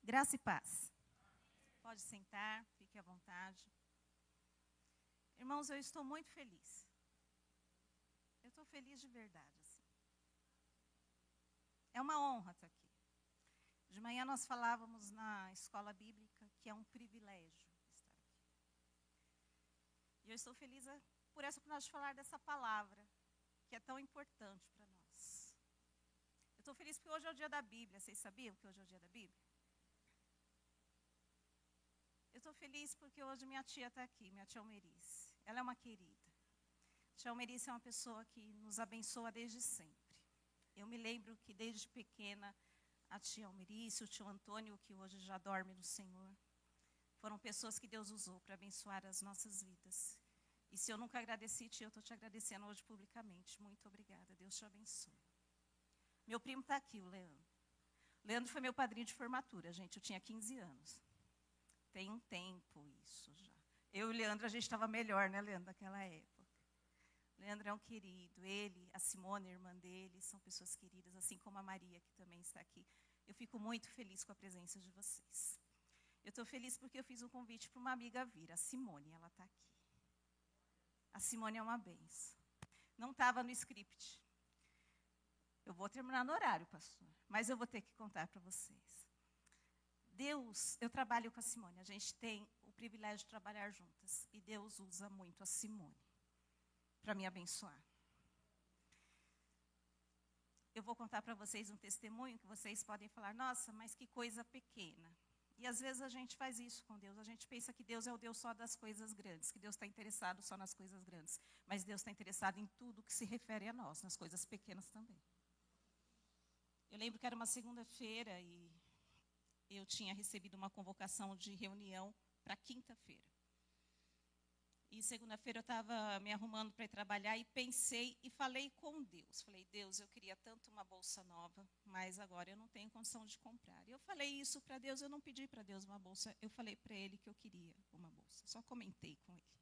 Graça e paz. Pode sentar, fique à vontade. Irmãos, eu estou muito feliz. Eu estou feliz de verdade, assim. É uma honra estar aqui. De manhã nós falávamos na escola bíblica que é um privilégio estar aqui. E eu estou feliz por essa oportunidade de falar dessa palavra, que é tão importante para nós. Eu estou feliz porque hoje é o dia da Bíblia. Vocês sabiam que hoje é o dia da Bíblia? Eu estou feliz porque hoje minha tia está aqui, minha tia Almerice. Ela é uma querida. Tia Almerice é uma pessoa que nos abençoa desde sempre. Eu me lembro que desde pequena, a tia Almerice, o tio Antônio, que hoje já dorme no Senhor, foram pessoas que Deus usou para abençoar as nossas vidas. E se eu nunca agradeci, tia, eu estou te agradecendo hoje publicamente. Muito obrigada, Deus te abençoe. Meu primo está aqui, o Leandro. O Leandro foi meu padrinho de formatura, gente, eu tinha 15 anos. Tem um tempo isso já. Eu e o Leandro, a gente estava melhor, né, Leandro, naquela época. O Leandro é um querido. Ele, a Simone, a irmã dele, são pessoas queridas, assim como a Maria, que também está aqui. Eu fico muito feliz com a presença de vocês. Eu estou feliz porque eu fiz um convite para uma amiga vir, a Simone, ela está aqui. A Simone é uma benção. Não estava no script. Eu vou terminar no horário, pastor, mas eu vou ter que contar para vocês. Deus, eu trabalho com a Simone, a gente tem o privilégio de trabalhar juntas. E Deus usa muito a Simone para me abençoar. Eu vou contar para vocês um testemunho que vocês podem falar, nossa, mas que coisa pequena. E às vezes a gente faz isso com Deus, a gente pensa que Deus é o Deus só das coisas grandes, que Deus está interessado só nas coisas grandes. Mas Deus está interessado em tudo que se refere a nós, nas coisas pequenas também. Eu lembro que era uma segunda-feira e eu tinha recebido uma convocação de reunião para quinta-feira. E segunda-feira eu estava me arrumando para ir trabalhar e pensei e falei com Deus. Falei, Deus, eu queria tanto uma bolsa nova, mas agora eu não tenho condição de comprar. E eu falei isso para Deus, eu não pedi para Deus uma bolsa, eu falei para Ele que eu queria uma bolsa. Só comentei com Ele.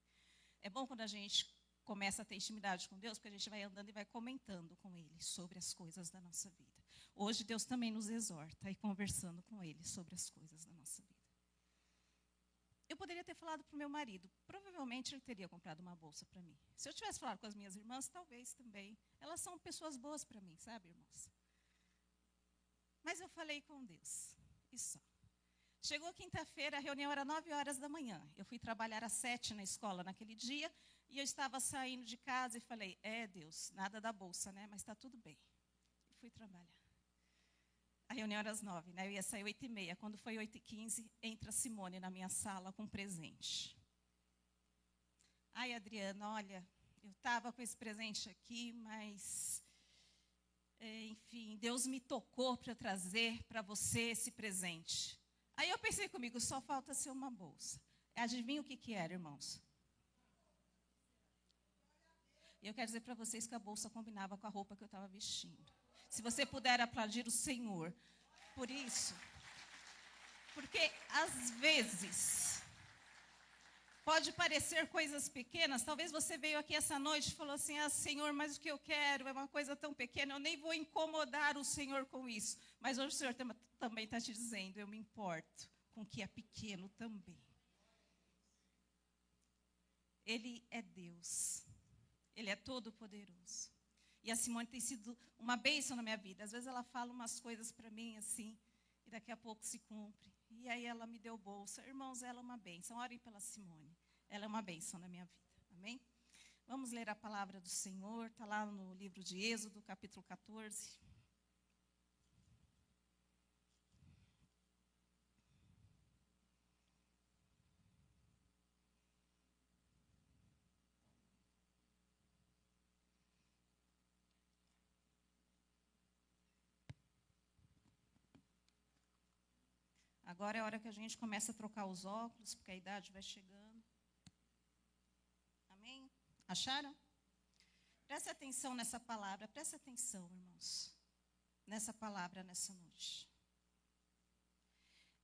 É bom quando a gente começa a ter intimidade com Deus, porque a gente vai andando e vai comentando com Ele sobre as coisas da nossa vida. Hoje Deus também nos exorta a ir conversando com Ele sobre as coisas da nossa vida. Eu poderia ter falado para o meu marido, provavelmente ele teria comprado uma bolsa para mim. Se eu tivesse falado com as minhas irmãs, talvez também. Elas são pessoas boas para mim, sabe, irmãos? Mas eu falei com Deus, e só. Chegou quinta-feira, a reunião era 9 horas da manhã. Eu fui trabalhar às 7 na escola naquele dia, e eu estava saindo de casa e falei, Deus, nada da bolsa, né? Mas está tudo bem. E fui trabalhar. A reunião era às 9, né? Eu ia sair 8h30. Quando foi 8h15, entra a Simone na minha sala com um presente. Ai, Adriana, olha, eu estava com esse presente aqui, mas, enfim, Deus me tocou para trazer para você esse presente. Aí eu pensei comigo, só falta ser uma bolsa. Adivinha o que era, irmãos? E eu quero dizer para vocês que a bolsa combinava com a roupa que eu estava vestindo. Se você puder aplaudir o Senhor por isso. Porque, às vezes, pode parecer coisas pequenas. Talvez você veio aqui essa noite e falou assim, Senhor, mas o que eu quero é uma coisa tão pequena, eu nem vou incomodar o Senhor com isso. Mas hoje o Senhor também está te dizendo, eu me importo com o que é pequeno também. Ele é Deus. Ele é todo-poderoso. E a Simone tem sido uma bênção na minha vida. Às vezes ela fala umas coisas para mim assim, e daqui a pouco se cumpre. E aí ela me deu bolsa. Irmãos, ela é uma bênção. Orem pela Simone. Ela é uma bênção na minha vida. Amém? Vamos ler a palavra do Senhor. Está lá no livro de Êxodo, capítulo 14. Agora é a hora que a gente começa a trocar os óculos, porque a idade vai chegando. Amém? Acharam? Presta atenção nessa palavra, presta atenção, irmãos, nessa palavra, nessa noite.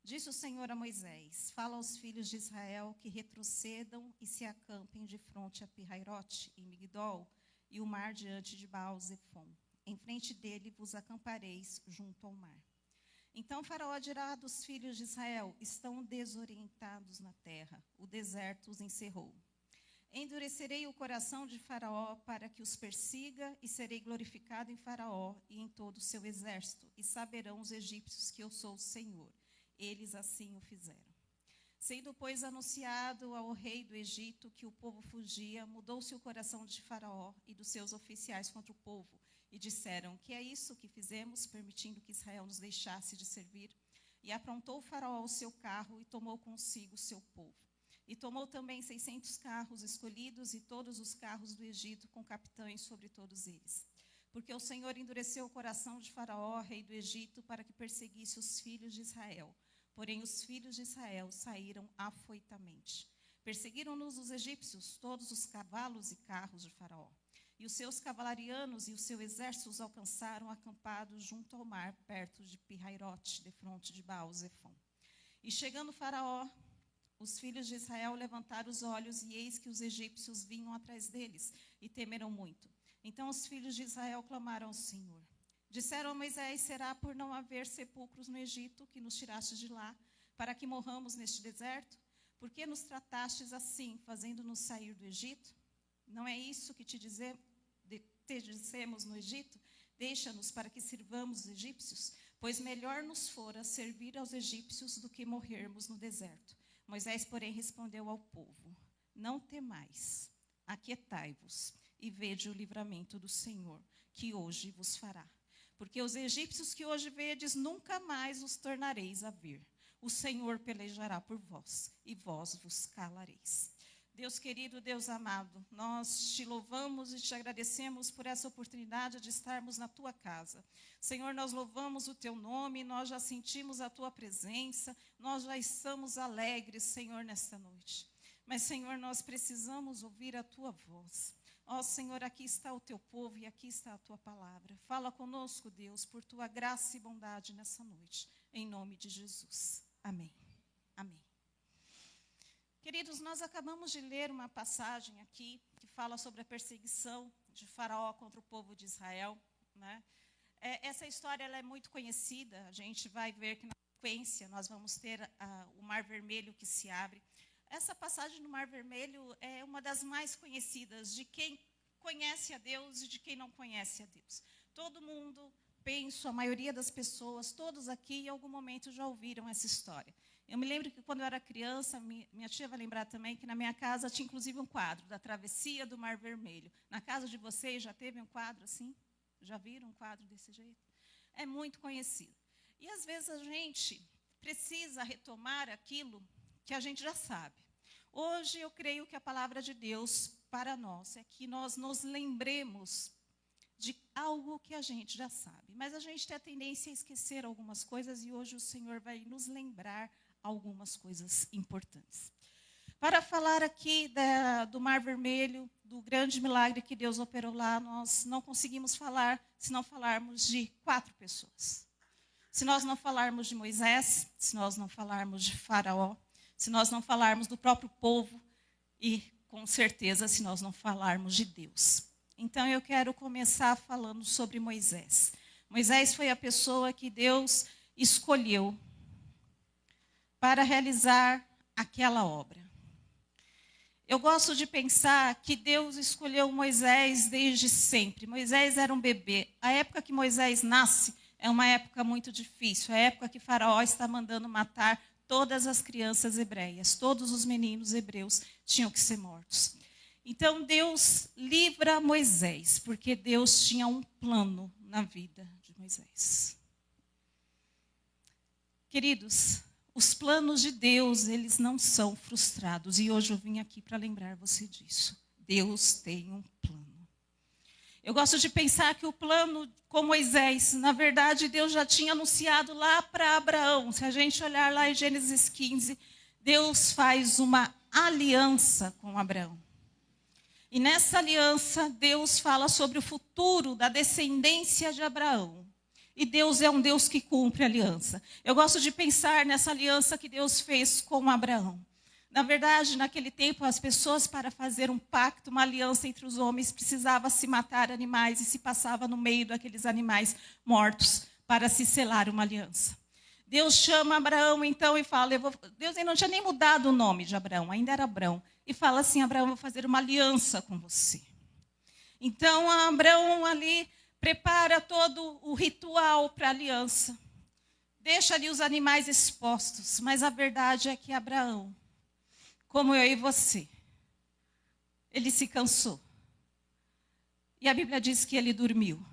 Disse o Senhor a Moisés, fala aos filhos de Israel que retrocedam e se acampem de fronte a Pirairote, em Migdol, e o mar diante de Baal-Zefon. Em frente dele vos acampareis junto ao mar. Então Faraó dirá dos filhos de Israel: estão desorientados na terra, o deserto os encerrou. Endurecerei o coração de Faraó para que os persiga, e serei glorificado em Faraó e em todo o seu exército, e saberão os egípcios que eu sou o Senhor. Eles assim o fizeram. Sendo, pois, anunciado ao rei do Egito que o povo fugia, mudou-se o coração de Faraó e dos seus oficiais contra o povo, e disseram: que é isso que fizemos, permitindo que Israel nos deixasse de servir? E aprontou Faraó o seu carro e tomou consigo o seu povo. E tomou também 600 carros escolhidos e todos os carros do Egito, com capitães sobre todos eles. Porque o Senhor endureceu o coração de Faraó, rei do Egito, para que perseguisse os filhos de Israel. Porém, os filhos de Israel saíram afoitamente. Perseguiram-nos os egípcios, todos os cavalos e carros de Faraó. E os seus cavalarianos e o seu exército os alcançaram acampados junto ao mar, perto de Pi-Hairote, defronte de Baal-Zefon. E chegando Faraó, os filhos de Israel levantaram os olhos, e eis que os egípcios vinham atrás deles, e temeram muito. Então os filhos de Israel clamaram ao Senhor. Disseram a Moisés: será por não haver sepulcros no Egito que nos tirastes de lá, para que morramos neste deserto? Por que nos tratastes assim, fazendo-nos sair do Egito? Não é isso que te dissemos no Egito? Deixa-nos para que sirvamos os egípcios, pois melhor nos fora servir aos egípcios do que morrermos no deserto. Moisés, porém, respondeu ao povo: não temais, aquietai-vos e vede o livramento do Senhor, que hoje vos fará. Porque os egípcios que hoje vedes, nunca mais os tornareis a ver. O Senhor pelejará por vós, e vós vos calareis. Deus querido, Deus amado, nós te louvamos e te agradecemos por essa oportunidade de estarmos na tua casa. Senhor, nós louvamos o teu nome, nós já sentimos a tua presença, nós já estamos alegres, Senhor, nesta noite. Mas, Senhor, nós precisamos ouvir a tua voz. Ó Senhor, aqui está o teu povo e aqui está a tua palavra. Fala conosco, Deus, por tua graça e bondade nessa noite. Em nome de Jesus. Amém. Amém. Queridos, nós acabamos de ler uma passagem aqui que fala sobre a perseguição de Faraó contra o povo de Israel, né? Essa história ela é muito conhecida. A gente vai ver que na sequência nós vamos ter o Mar Vermelho que se abre. Essa passagem do Mar Vermelho é uma das mais conhecidas de quem conhece a Deus e de quem não conhece a Deus. Todo mundo, penso, a maioria das pessoas, todos aqui em algum momento já ouviram essa história. Eu me lembro que quando eu era criança, minha tia vai lembrar também que na minha casa tinha inclusive um quadro da travessia do Mar Vermelho. Na casa de vocês já teve um quadro assim? Já viram um quadro desse jeito? É muito conhecido. E às vezes a gente precisa retomar aquilo que a gente já sabe. Hoje eu creio que a palavra de Deus para nós é que nós nos lembremos de algo que a gente já sabe. Mas a gente tem a tendência a esquecer algumas coisas e hoje o Senhor vai nos lembrar algumas coisas importantes. Para falar aqui do Mar Vermelho, do grande milagre que Deus operou lá, nós não conseguimos falar se não falarmos de 4 pessoas. Se nós não falarmos de Moisés, se nós não falarmos de Faraó, se nós não falarmos do próprio povo e, com certeza, se nós não falarmos de Deus. Então, eu quero começar falando sobre Moisés. Moisés foi a pessoa que Deus escolheu para realizar aquela obra. Eu gosto de pensar que Deus escolheu Moisés desde sempre. Moisés era um bebê. A época que Moisés nasce é uma época muito difícil. É a época que Faraó está mandando matar todas as crianças hebreias. Todos os meninos hebreus tinham que ser mortos. Então Deus livra Moisés, porque Deus tinha um plano na vida de Moisés. Queridos, os planos de Deus, eles não são frustrados. E hoje eu vim aqui para lembrar você disso. Deus tem um plano. Eu gosto de pensar que o plano com Moisés, na verdade, Deus já tinha anunciado lá para Abraão. Se a gente olhar lá em Gênesis 15, Deus faz uma aliança com Abraão. E nessa aliança, Deus fala sobre o futuro da descendência de Abraão. E Deus é um Deus que cumpre a aliança. Eu gosto de pensar nessa aliança que Deus fez com Abraão. Na verdade, naquele tempo, as pessoas, para fazer um pacto, uma aliança entre os homens, precisavam se matar animais e se passava no meio daqueles animais mortos para se selar uma aliança. Deus chama Abraão então e fala, Deus ainda não tinha nem mudado o nome de Abraão, ainda era Abraão. E fala assim, Abraão, eu vou fazer uma aliança com você. Então Abraão ali prepara todo o ritual para a aliança. Deixa ali os animais expostos, mas a verdade é que Abraão, como eu e você, ele se cansou. E a Bíblia diz que ele dormiu.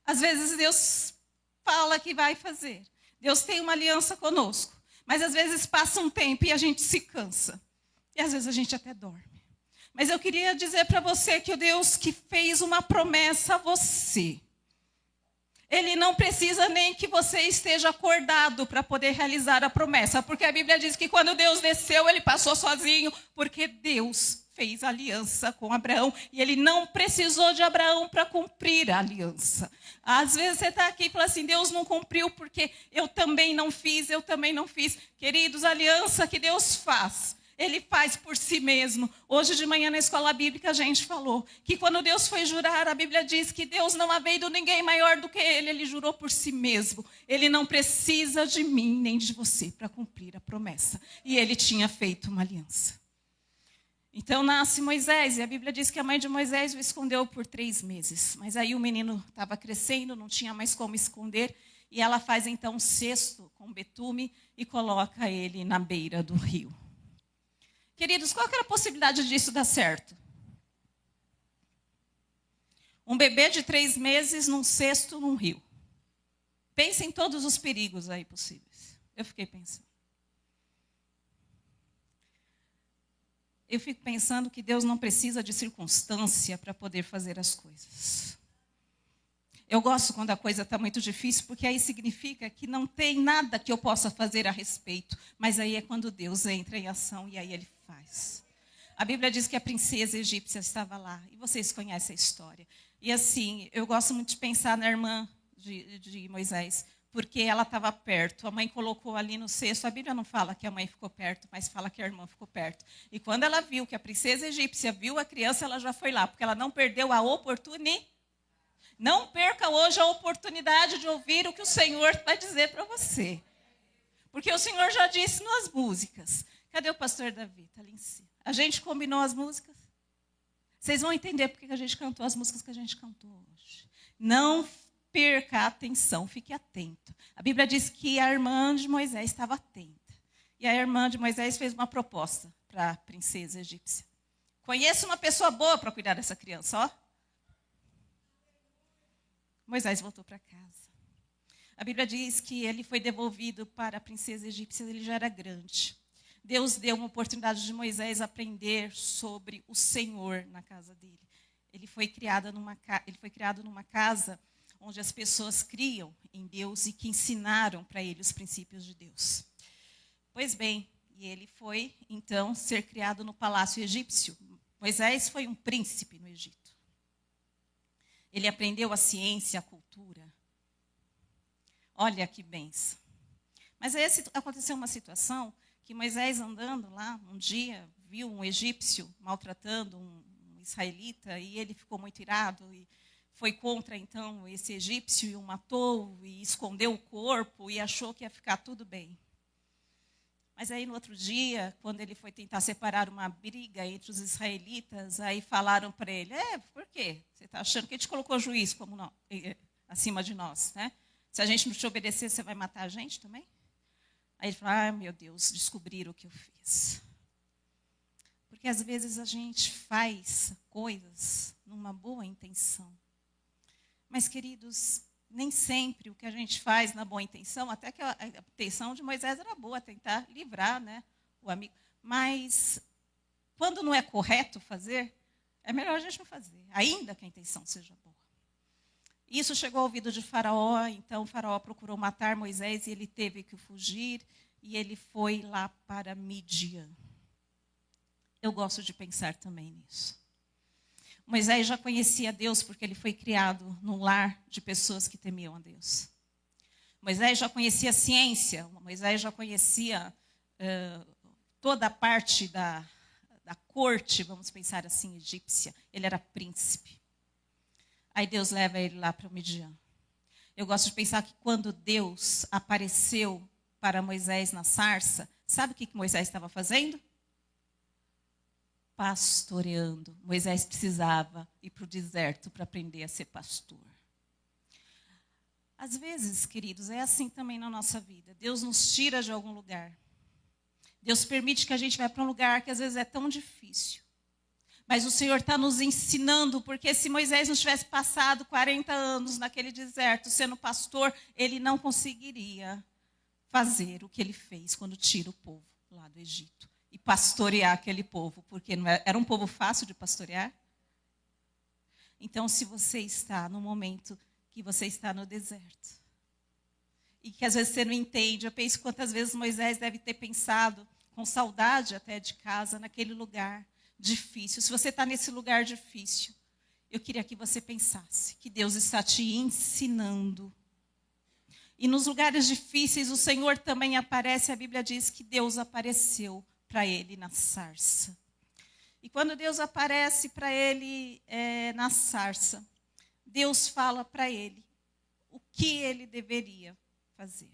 Às vezes Deus fala que vai fazer. Deus tem uma aliança conosco. Mas às vezes passa um tempo e a gente se cansa. E às vezes a gente até dorme. Mas eu queria dizer para você que o Deus que fez uma promessa a você, Ele não precisa nem que você esteja acordado para poder realizar a promessa. Porque a Bíblia diz que quando Deus desceu, Ele passou sozinho. Porque Deus fez aliança com Abraão. E Ele não precisou de Abraão para cumprir a aliança. Às vezes você está aqui e fala assim, Deus não cumpriu porque eu também não fiz. Queridos, a aliança que Deus faz, Ele faz por si mesmo. Hoje de manhã na escola bíblica a gente falou que quando Deus foi jurar, a Bíblia diz que Deus não havendo ninguém maior do que Ele jurou por si mesmo. Ele não precisa de mim nem de você para cumprir a promessa. E Ele tinha feito uma aliança. Então nasce Moisés, e a Bíblia diz que a mãe de Moisés o escondeu por 3 meses. Mas aí o menino estava crescendo, não tinha mais como esconder, e ela faz então um cesto com betume e coloca ele na beira do rio. Queridos, qual que era a possibilidade disso dar certo? Um bebê de 3 meses num cesto num rio. Pensem em todos os perigos aí possíveis. Eu fiquei pensando. Eu fico pensando que Deus não precisa de circunstância para poder fazer as coisas. Eu gosto quando a coisa está muito difícil, porque aí significa que não tem nada que eu possa fazer a respeito. Mas aí é quando Deus entra em ação e aí Ele faz. A Bíblia diz que a princesa egípcia estava lá. E vocês conhecem a história. E assim, eu gosto muito de pensar na irmã de Moisés, porque ela estava perto. A mãe colocou ali no cesto. A Bíblia não fala que a mãe ficou perto, mas fala que a irmã ficou perto. E quando ela viu que a princesa egípcia viu a criança, ela já foi lá, porque ela não perdeu a oportunidade. Não perca hoje a oportunidade de ouvir o que o Senhor vai dizer para você. Porque o Senhor já disse nas músicas. Cadê o pastor Davi? Está ali em cima. A gente combinou as músicas. Vocês vão entender porque a gente cantou as músicas que a gente cantou hoje. Não perca a atenção, fique atento. A Bíblia diz que a irmã de Moisés estava atenta. E a irmã de Moisés fez uma proposta para a princesa egípcia. Conheço uma pessoa boa para cuidar dessa criança, ó. Moisés voltou para casa. A Bíblia diz que ele foi devolvido para a princesa egípcia, ele já era grande. Deus deu uma oportunidade de Moisés aprender sobre o Senhor na casa dele. Ele foi criado numa casa onde as pessoas criam em Deus e que ensinaram para ele os princípios de Deus. Pois bem, e ele foi, então, ser criado no palácio egípcio. Moisés foi um príncipe no Egito. Ele aprendeu a ciência, a cultura. Olha que bênção. Mas aí aconteceu uma situação que Moisés andando lá, um dia, viu um egípcio maltratando um israelita e ele ficou muito irado e foi contra, então, esse egípcio e o matou e escondeu o corpo e achou que ia ficar tudo bem. Mas aí, no outro dia, quando ele foi tentar separar uma briga entre os israelitas, aí falaram para ele, por quê? Você está achando que a gente colocou juiz como nós, acima de nós, né? Se a gente não te obedecer, você vai matar a gente também? Aí ele falou, meu Deus, descobriram o que eu fiz. Porque às vezes a gente faz coisas numa boa intenção. Mas, queridos, nem sempre o que a gente faz na boa intenção, até que a intenção de Moisés era boa, tentar livrar, né, o amigo. Mas, quando não é correto fazer, é melhor a gente não fazer, ainda que a intenção seja boa. Isso chegou ao ouvido de Faraó, então Faraó procurou matar Moisés e ele teve que fugir, e ele foi lá para Midian. Eu gosto de pensar também nisso. Moisés já conhecia Deus porque ele foi criado num lar de pessoas que temiam a Deus. Moisés já conhecia a ciência, Moisés já conhecia toda a parte da corte, vamos pensar assim, egípcia. Ele era príncipe. Aí Deus leva ele lá para Midian. Eu gosto de pensar que quando Deus apareceu para Moisés na sarça, sabe o que Moisés estava fazendo? Pastoreando. Moisés precisava ir para o deserto para aprender a ser pastor. Às vezes, queridos, é assim também na nossa vida. Deus nos tira de algum lugar. Deus permite que a gente vá para um lugar que às vezes é tão difícil. Mas o Senhor está nos ensinando, porque se Moisés não tivesse passado 40 anos naquele deserto sendo pastor, ele não conseguiria fazer o que ele fez quando tira o povo lá do Egito. E pastorear aquele povo, porque não era um povo fácil de pastorear. Então, se você está no momento que você está no deserto, e que às vezes você não entende, eu penso quantas vezes Moisés deve ter pensado, com saudade até de casa, naquele lugar difícil. Se você está nesse lugar difícil, eu queria que você pensasse que Deus está te ensinando. E nos lugares difíceis, o Senhor também aparece, a Bíblia diz que Deus apareceu para ele na sarça. E quando Deus aparece para ele na sarça, Deus fala para ele o que ele deveria fazer.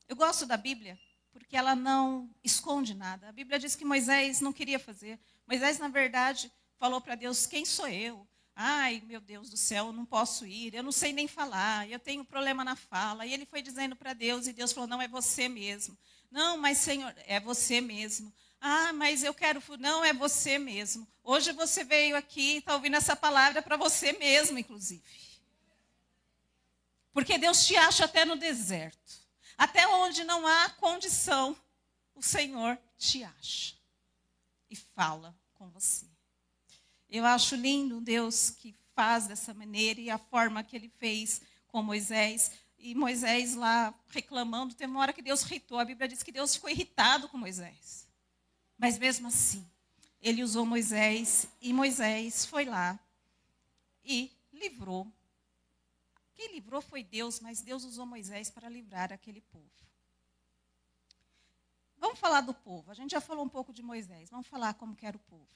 Eu gosto da Bíblia porque ela não esconde nada. A Bíblia diz que Moisés não queria fazer. Moisés, na verdade, falou para Deus: quem sou eu? Ai, meu Deus do céu, eu não posso ir, eu não sei nem falar, eu tenho problema na fala. E ele foi dizendo para Deus, e Deus falou: não, é você mesmo. Não, mas Senhor, é você mesmo. Ah, mas eu quero, não, é você mesmo. Hoje você veio aqui, está ouvindo essa palavra para você mesmo, inclusive. Porque Deus te acha até no deserto. Até onde não há condição, o Senhor te acha. E fala com você. Eu acho lindo Deus que faz dessa maneira e a forma que ele fez com Moisés. E Moisés lá reclamando, teve uma hora que Deus irritou. A Bíblia diz que Deus ficou irritado com Moisés. Mas mesmo assim, ele usou Moisés e Moisés foi lá e livrou. Quem livrou foi Deus, mas Deus usou Moisés para livrar aquele povo. Vamos falar do povo. A gente já falou um pouco de Moisés. Vamos falar como que era o povo.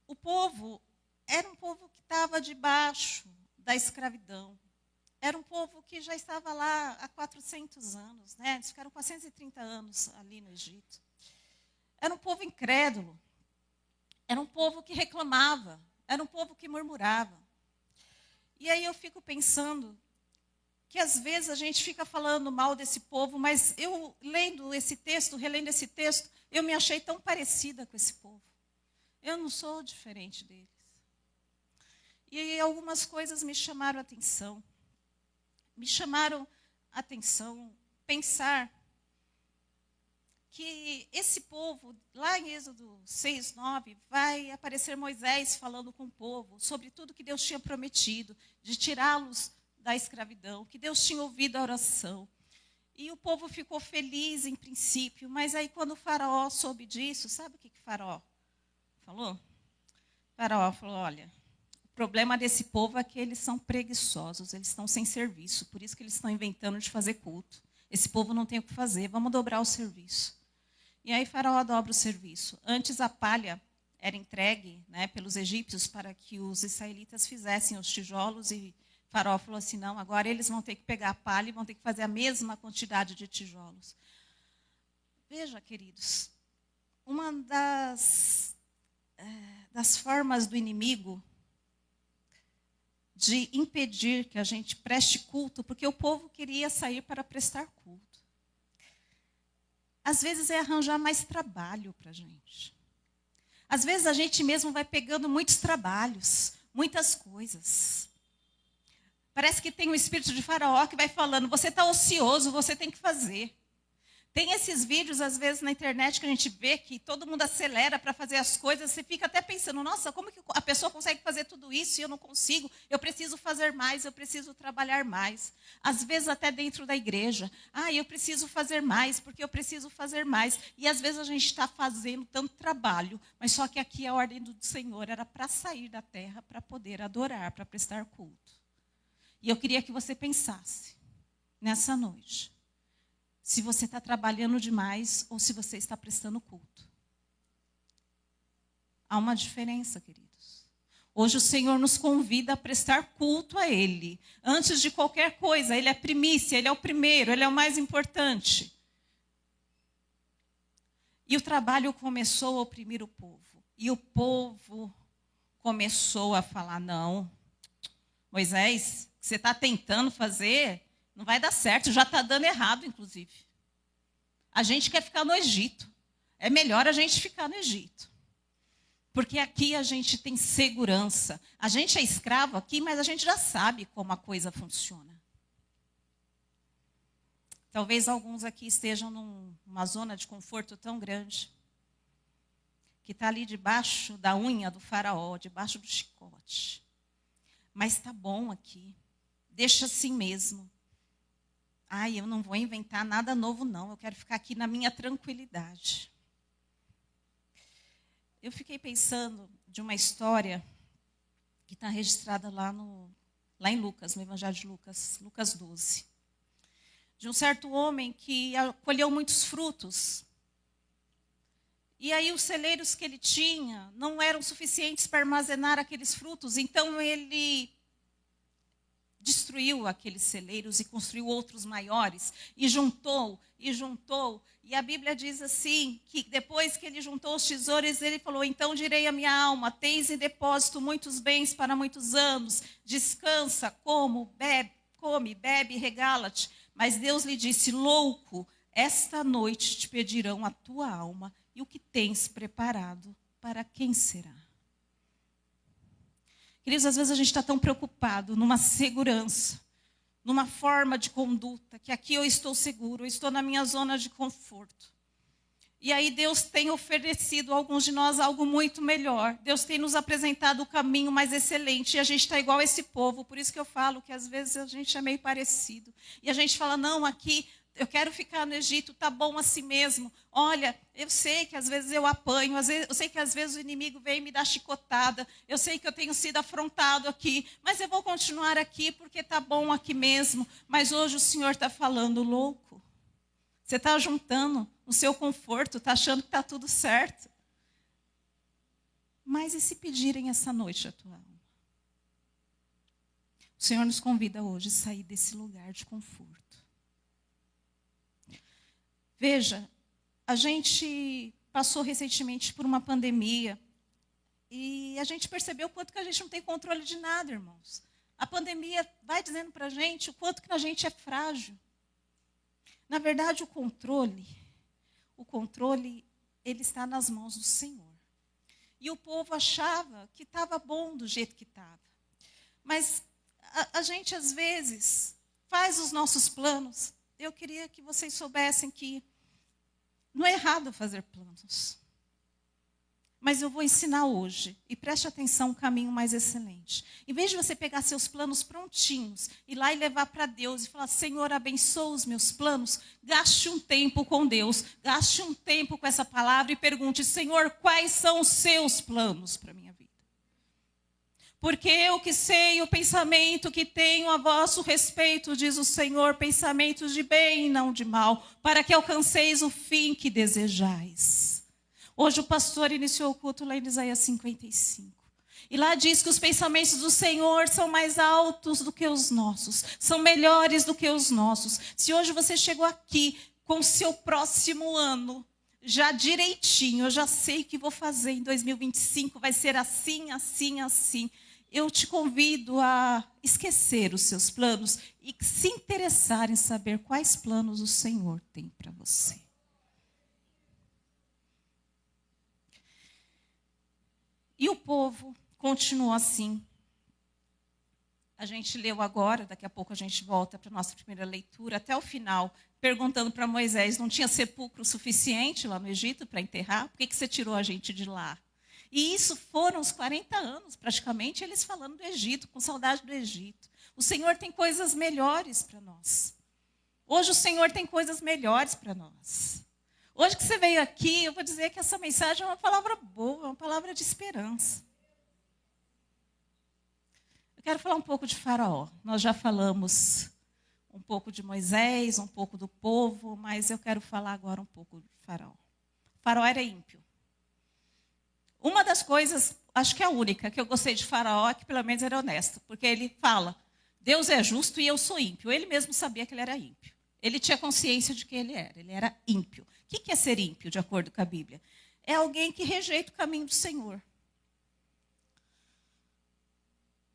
O povo era um povo que estava debaixo da escravidão. Era um povo que já estava lá há 400 anos. Né? Eles ficaram 430 anos ali no Egito. Era um povo incrédulo. Era um povo que reclamava. Era um povo que murmurava. E aí eu fico pensando que às vezes a gente fica falando mal desse povo, mas eu lendo esse texto, relendo esse texto, eu me achei tão parecida com esse povo. Eu não sou diferente deles. E algumas coisas me chamaram a atenção. Me chamaram a atenção pensar que esse povo, lá em Êxodo 6:9, vai aparecer Moisés falando com o povo sobre tudo que Deus tinha prometido, de tirá-los da escravidão, que Deus tinha ouvido a oração. E o povo ficou feliz em princípio, mas aí quando o faraó soube disso, sabe o que o faraó falou? O faraó falou: olha, o problema desse povo é que eles são preguiçosos, eles estão sem serviço, por isso que eles estão inventando de fazer culto. Esse povo não tem o que fazer, vamos dobrar o serviço. E aí Faraó dobra o serviço. Antes a palha era entregue, né, pelos egípcios para que os israelitas fizessem os tijolos, e Faraó falou assim: não, agora eles vão ter que pegar a palha e vão ter que fazer a mesma quantidade de tijolos. Veja, queridos, uma das formas do inimigo de impedir que a gente preste culto, porque o povo queria sair para prestar culto. Às vezes é arranjar mais trabalho para a gente. Às vezes a gente mesmo vai pegando muitos trabalhos, muitas coisas. Parece que tem um espírito de Faraó que vai falando: você está ocioso, você tem que fazer. Tem esses vídeos, às vezes, na internet que a gente vê que todo mundo acelera para fazer as coisas. Você fica até pensando: nossa, como que a pessoa consegue fazer tudo isso e eu não consigo? Eu preciso fazer mais, eu preciso trabalhar mais. Às vezes até dentro da igreja. Eu preciso fazer mais, porque eu preciso fazer mais. E às vezes a gente está fazendo tanto trabalho, mas só que aqui a ordem do Senhor era para sair da terra, para poder adorar, para prestar culto. E eu queria que você pensasse, nessa noite, se você está trabalhando demais ou se você está prestando culto. Há uma diferença, queridos. Hoje o Senhor nos convida a prestar culto a Ele. Antes de qualquer coisa, Ele é a primícia, Ele é o primeiro, Ele é o mais importante. E o trabalho começou a oprimir o povo. E o povo começou a falar, não, Moisés, o que você está tentando fazer não vai dar certo, já está dando errado, inclusive. A gente quer ficar no Egito. É melhor a gente ficar no Egito. Porque aqui a gente tem segurança. A gente é escravo aqui, mas a gente já sabe como a coisa funciona. Talvez alguns aqui estejam numa zona de conforto tão grande, que está ali debaixo da unha do faraó, debaixo do chicote. Mas está bom aqui. Deixa assim mesmo. Ai, eu não vou inventar nada novo, não. Eu quero ficar aqui na minha tranquilidade. Eu fiquei pensando de uma história que está registrada lá em Lucas, no Evangelho de Lucas, Lucas 12. De um certo homem que colheu muitos frutos. E aí os celeiros que ele tinha não eram suficientes para armazenar aqueles frutos. Então ele destruiu aqueles celeiros e construiu outros maiores. E juntou. E a Bíblia diz assim, que depois que ele juntou os tesouros, ele falou, então direi à minha alma, tens em depósito muitos bens para muitos anos. Descansa, come, bebe, regala-te. Mas Deus lhe disse, louco, esta noite te pedirão a tua alma. E o que tens preparado, para quem será? Queridos, às vezes a gente está tão preocupado numa segurança, numa forma de conduta, que aqui eu estou seguro, eu estou na minha zona de conforto. E aí Deus tem oferecido a alguns de nós algo muito melhor. Deus tem nos apresentado o caminho mais excelente. E a gente está igual a esse povo. Por isso que eu falo que às vezes a gente é meio parecido. E a gente fala, não, aqui eu quero ficar no Egito, tá bom assim mesmo. Olha, eu sei que às vezes eu apanho, eu sei que às vezes o inimigo vem me dar chicotada, eu sei que eu tenho sido afrontado aqui, mas eu vou continuar aqui porque tá bom aqui mesmo. Mas hoje o Senhor está falando, louco. Você está juntando o seu conforto, está achando que está tudo certo. Mas e se pedirem essa noite a tua alma? O Senhor nos convida hoje a sair desse lugar de conforto. Veja, a gente passou recentemente por uma pandemia e a gente percebeu o quanto que a gente não tem controle de nada, irmãos. A pandemia vai dizendo para a gente o quanto que a gente é frágil. Na verdade, o controle, ele está nas mãos do Senhor. E o povo achava que estava bom do jeito que estava. Mas a gente, às vezes, faz os nossos planos. Eu queria que vocês soubessem que não é errado fazer planos. Mas eu vou ensinar hoje, e preste atenção, um caminho mais excelente. Em vez de você pegar seus planos prontinhos, ir lá e levar para Deus e falar, Senhor, abençoa os meus planos, gaste um tempo com Deus, gaste um tempo com essa palavra e pergunte, Senhor, quais são os seus planos para a minha vida? Porque eu que sei o pensamento que tenho a vosso respeito, diz o Senhor, pensamentos de bem e não de mal, para que alcanceis o fim que desejais. Hoje o pastor iniciou o culto lá em Isaías 55. E lá diz que os pensamentos do Senhor são mais altos do que os nossos, são melhores do que os nossos. Se hoje você chegou aqui com o seu próximo ano, já direitinho, eu já sei o que vou fazer em 2025, vai ser assim, assim, assim. Eu te convido a esquecer os seus planos e se interessar em saber quais planos o Senhor tem para você. E o povo continuou assim. A gente leu agora, daqui a pouco a gente volta para a nossa primeira leitura, até o final, perguntando para Moisés, não tinha sepulcro suficiente lá no Egito para enterrar? Por que você tirou a gente de lá? E isso foram os 40 anos, praticamente, eles falando do Egito, com saudade do Egito. O Senhor tem coisas melhores para nós. Hoje o Senhor tem coisas melhores para nós. Hoje que você veio aqui, eu vou dizer que essa mensagem é uma palavra boa, é uma palavra de esperança. Eu quero falar um pouco de Faraó. Nós já falamos um pouco de Moisés, um pouco do povo, mas eu quero falar agora um pouco de Faraó. Faraó era ímpio. Uma das coisas, acho que é a única, que eu gostei de Faraó, é que pelo menos era honesto. Porque ele fala, Deus é justo e eu sou ímpio. Ele mesmo sabia que ele era ímpio. Ele tinha consciência de que ele era ímpio. O que é ser ímpio, de acordo com a Bíblia? É alguém que rejeita o caminho do Senhor.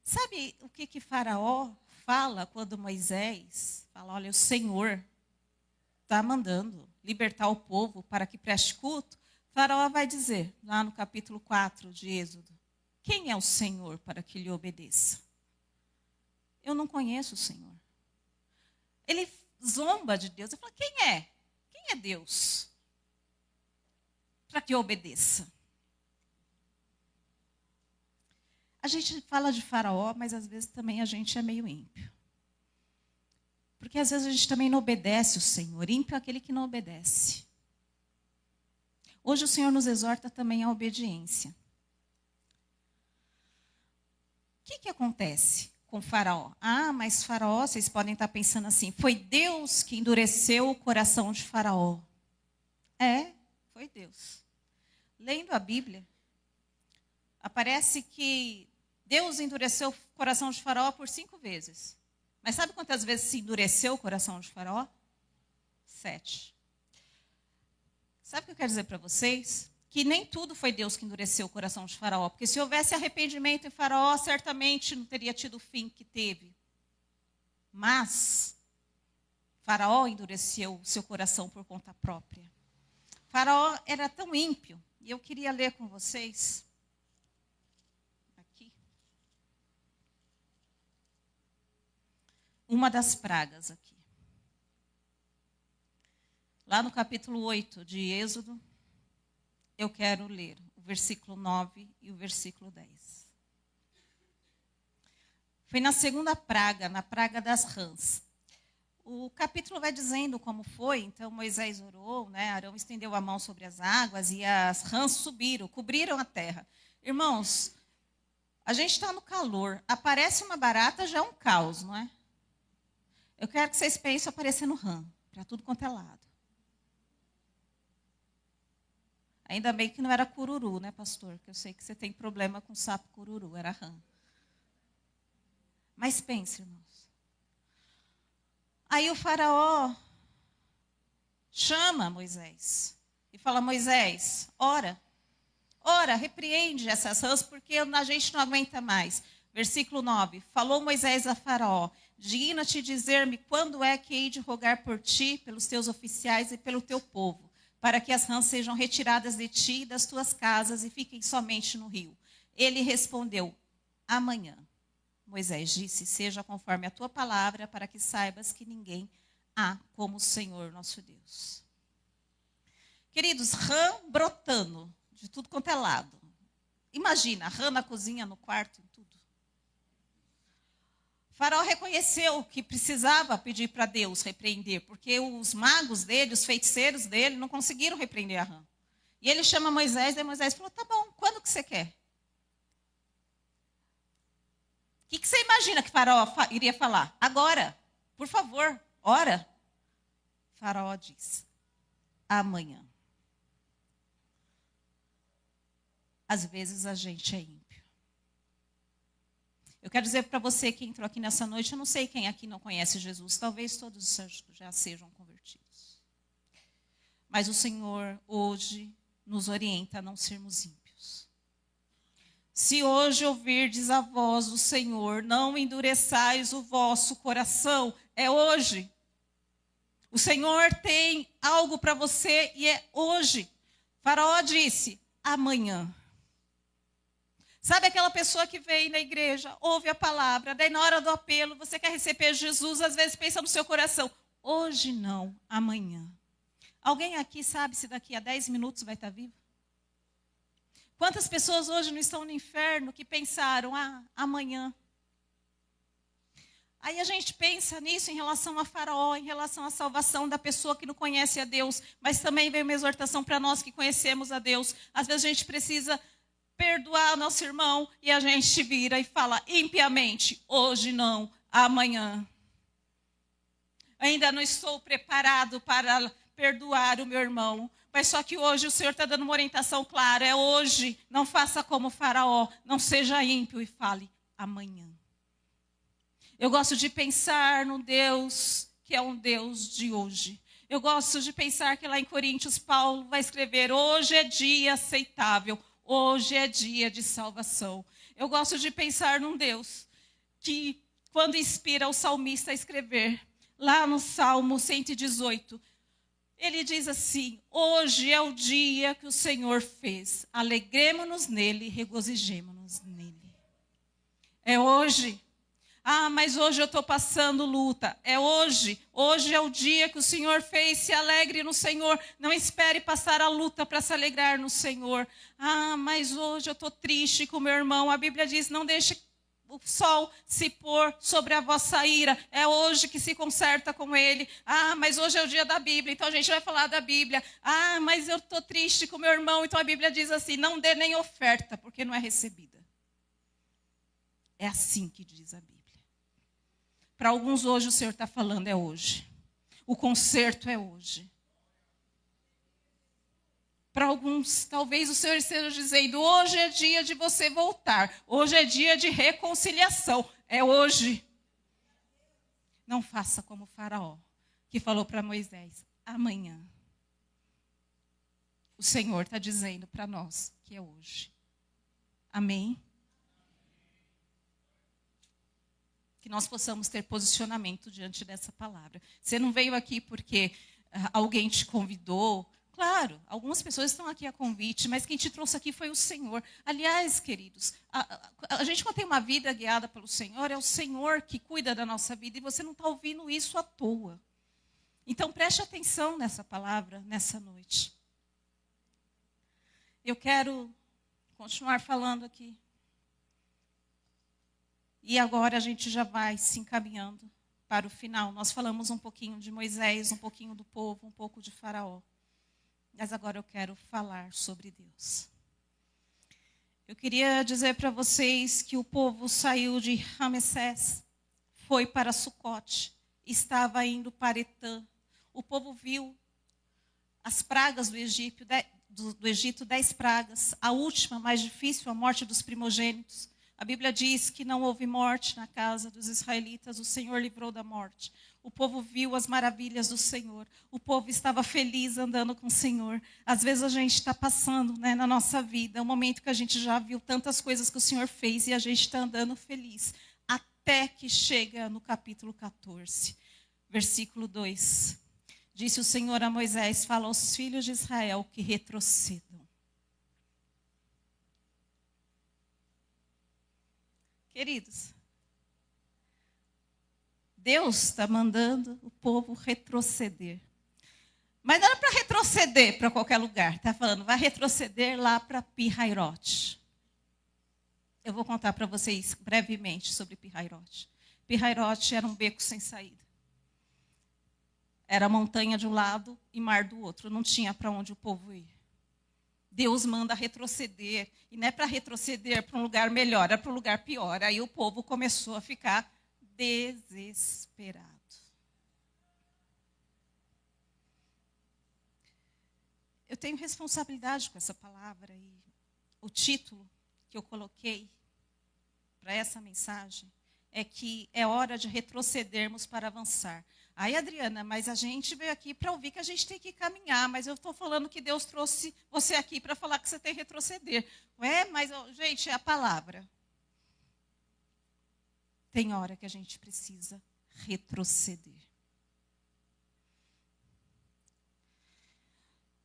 Sabe o que Faraó fala quando Moisés fala, olha, o Senhor está mandando libertar o povo para que preste culto? Faraó vai dizer, lá no capítulo 4 de Êxodo, quem é o Senhor para que lhe obedeça? Eu não conheço o Senhor. Ele zomba de Deus. Ele fala, quem é? Quem é Deus? Para que eu obedeça. A gente fala de Faraó, mas às vezes também a gente é meio ímpio. Porque às vezes a gente também não obedece o Senhor. Ímpio é aquele que não obedece. Hoje o Senhor nos exorta também à obediência. O que acontece com Faraó? Ah, mas Faraó, vocês podem estar pensando assim, foi Deus que endureceu o coração de Faraó. É, foi Deus. Lendo a Bíblia, aparece que Deus endureceu o coração de Faraó por 5 vezes. Mas sabe quantas vezes se endureceu o coração de Faraó? 7. Sabe o que eu quero dizer para vocês? Que nem tudo foi Deus que endureceu o coração de Faraó. Porque se houvesse arrependimento em Faraó, certamente não teria tido o fim que teve. Mas Faraó endureceu o seu coração por conta própria. Faraó era tão ímpio. E eu queria ler com vocês. Aqui. Uma das pragas aqui. Lá no capítulo 8 de Êxodo, eu quero ler o versículo 9 e o versículo 10. Foi na segunda praga, na praga das rãs. O capítulo vai dizendo como foi, então Moisés orou, né? Arão estendeu a mão sobre as águas e as rãs subiram, cobriram a terra. Irmãos, a gente está no calor, aparece uma barata, já é um caos, não é? Eu quero que vocês pensem aparecendo rã, para tudo quanto é lado. Ainda bem que não era cururu, né, pastor? Que eu sei que você tem problema com sapo cururu, era rã. Mas pense, irmãos. Aí o faraó chama Moisés e fala, Moisés, ora, repreende essas rãs, porque a gente não aguenta mais. Versículo 9, falou Moisés a faraó, digna-te dizer-me quando é que hei de rogar por ti, pelos teus oficiais e pelo teu povo, para que as rãs sejam retiradas de ti e das tuas casas e fiquem somente no rio. Ele respondeu, amanhã. Moisés disse, seja conforme a tua palavra, para que saibas que ninguém há como o Senhor nosso Deus. Queridos, rã brotando de tudo quanto é lado. Imagina, rã na cozinha, no quarto, em tudo. O faraó reconheceu que precisava pedir para Deus repreender, porque os magos dele, os feiticeiros dele, não conseguiram repreender a rã. E ele chama Moisés, e Moisés falou, tá bom, quando que você quer? O que você imagina que Faraó iria falar? Agora, por favor, ora. Faraó diz, amanhã. Às vezes a gente é ímpio. Eu quero dizer para você que entrou aqui nessa noite, eu não sei quem aqui não conhece Jesus, talvez todos já sejam convertidos. Mas o Senhor hoje nos orienta a não sermos ímpios. Se hoje ouvirdes a voz do Senhor, não endureçais o vosso coração. É hoje. O Senhor tem algo para você e é hoje. Faraó disse, amanhã. Sabe aquela pessoa que vem na igreja, ouve a palavra, daí na hora do apelo, você quer receber Jesus, às vezes pensa no seu coração, hoje não, amanhã. Alguém aqui sabe se daqui a 10 minutos vai estar vivo? Quantas pessoas hoje não estão no inferno que pensaram, amanhã. Aí a gente pensa nisso em relação a Faraó, em relação à salvação da pessoa que não conhece a Deus, mas também vem uma exortação para nós que conhecemos a Deus. Às vezes a gente precisa perdoar o nosso irmão e a gente vira e fala impiamente, hoje não, amanhã. Ainda não estou preparado para perdoar o meu irmão, Mas só que hoje o Senhor está dando uma orientação clara. É hoje. Não faça como Faraó. Não seja ímpio e fale amanhã. Eu gosto de pensar no Deus que é um Deus de hoje. Eu gosto de pensar que lá em Coríntios, Paulo vai escrever: hoje é dia aceitável. Hoje é dia de salvação. Eu gosto de pensar num Deus que, quando inspira o salmista a escrever, lá no Salmo 118, ele diz assim: hoje é o dia que o Senhor fez. Alegremo-nos nele, regozijemo-nos nele. É hoje. Ah, mas hoje eu estou passando luta. É hoje. Hoje é o dia que o Senhor fez. Se alegre no Senhor. Não espere passar a luta para se alegrar no Senhor. Ah, mas hoje eu estou triste com meu irmão. A Bíblia diz: não deixe o sol se pôr sobre a vossa ira. É hoje que se conserta com ele. Ah, mas hoje é o dia da Bíblia. Então a gente vai falar da Bíblia. Ah, mas eu estou triste com meu irmão. Então a Bíblia diz assim: não dê nem oferta, porque não é recebida. É assim que diz a Bíblia. Para alguns hoje o Senhor está falando: é hoje. O conserto é hoje. Para alguns, talvez o Senhor esteja dizendo: hoje é dia de você voltar. Hoje é dia de reconciliação. É hoje. Não faça como o Faraó, que falou para Moisés: amanhã. O Senhor está dizendo para nós que é hoje. Amém? Que nós possamos ter posicionamento diante dessa palavra. Você não veio aqui porque alguém te convidou. Claro, algumas pessoas estão aqui a convite, mas quem te trouxe aqui foi o Senhor. Aliás, queridos, a gente, quando tem uma vida guiada pelo Senhor, é o Senhor que cuida da nossa vida, e você não está ouvindo isso à toa. Então, preste atenção nessa palavra, nessa noite. Eu quero continuar falando aqui. E agora a gente já vai se encaminhando para o final. Nós falamos um pouquinho de Moisés, um pouquinho do povo, um pouco de Faraó. Mas agora eu quero falar sobre Deus. Eu queria dizer para vocês que o povo saiu de Ramessés, foi para Sucote, estava indo para Etã. O povo viu as pragas do Egito, 10 pragas. A última, mais difícil, a morte dos primogênitos. A Bíblia diz que não houve morte na casa dos israelitas, o Senhor livrou da morte. O povo viu as maravilhas do Senhor. O povo estava feliz andando com o Senhor. Às vezes a gente está passando, na nossa vida, um momento que a gente já viu tantas coisas que o Senhor fez e a gente está andando feliz. Até que chega no capítulo 14, versículo 2. Disse o Senhor a Moisés: fala aos filhos de Israel que retrocedam. Queridos, Deus está mandando o povo retroceder. Mas não era para retroceder para qualquer lugar. Está falando: vai retroceder lá para Pi-Hairote. Eu vou contar para vocês brevemente sobre Pi-Hairote. Pi-Hairote era um beco sem saída. Era montanha de um lado e mar do outro. Não tinha para onde o povo ir. Deus manda retroceder. E não é para retroceder para um lugar melhor, é para um lugar pior. Aí o povo começou a ficar desesperado. Eu tenho responsabilidade com essa palavra. E o título que eu coloquei para essa mensagem é que é hora de retrocedermos para avançar. Aí, Adriana, mas a gente veio aqui para ouvir que a gente tem que caminhar, mas eu estou falando que Deus trouxe você aqui para falar que você tem que retroceder. Mas, gente, é a palavra. Tem hora que a gente precisa retroceder.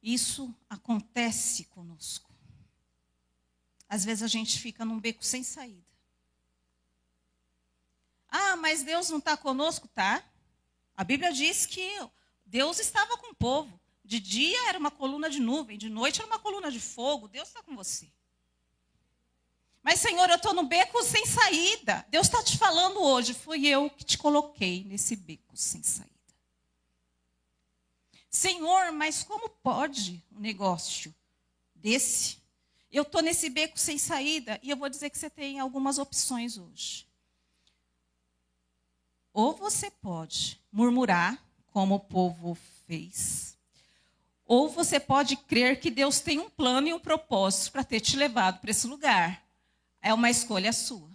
Isso acontece conosco. Às vezes a gente fica num beco sem saída. Ah, mas Deus não está conosco? Tá. A Bíblia diz que Deus estava com o povo. De dia era uma coluna de nuvem, de noite era uma coluna de fogo. Deus está com você. Mas, Senhor, eu estou no beco sem saída. Deus está te falando hoje: fui eu que te coloquei nesse beco sem saída. Senhor, mas como pode um negócio desse? Eu estou nesse beco sem saída e eu vou dizer que você tem algumas opções hoje. Ou você pode murmurar, como o povo fez. ou você pode crer que Deus tem um plano e um propósito para ter te levado para esse lugar. É uma escolha sua.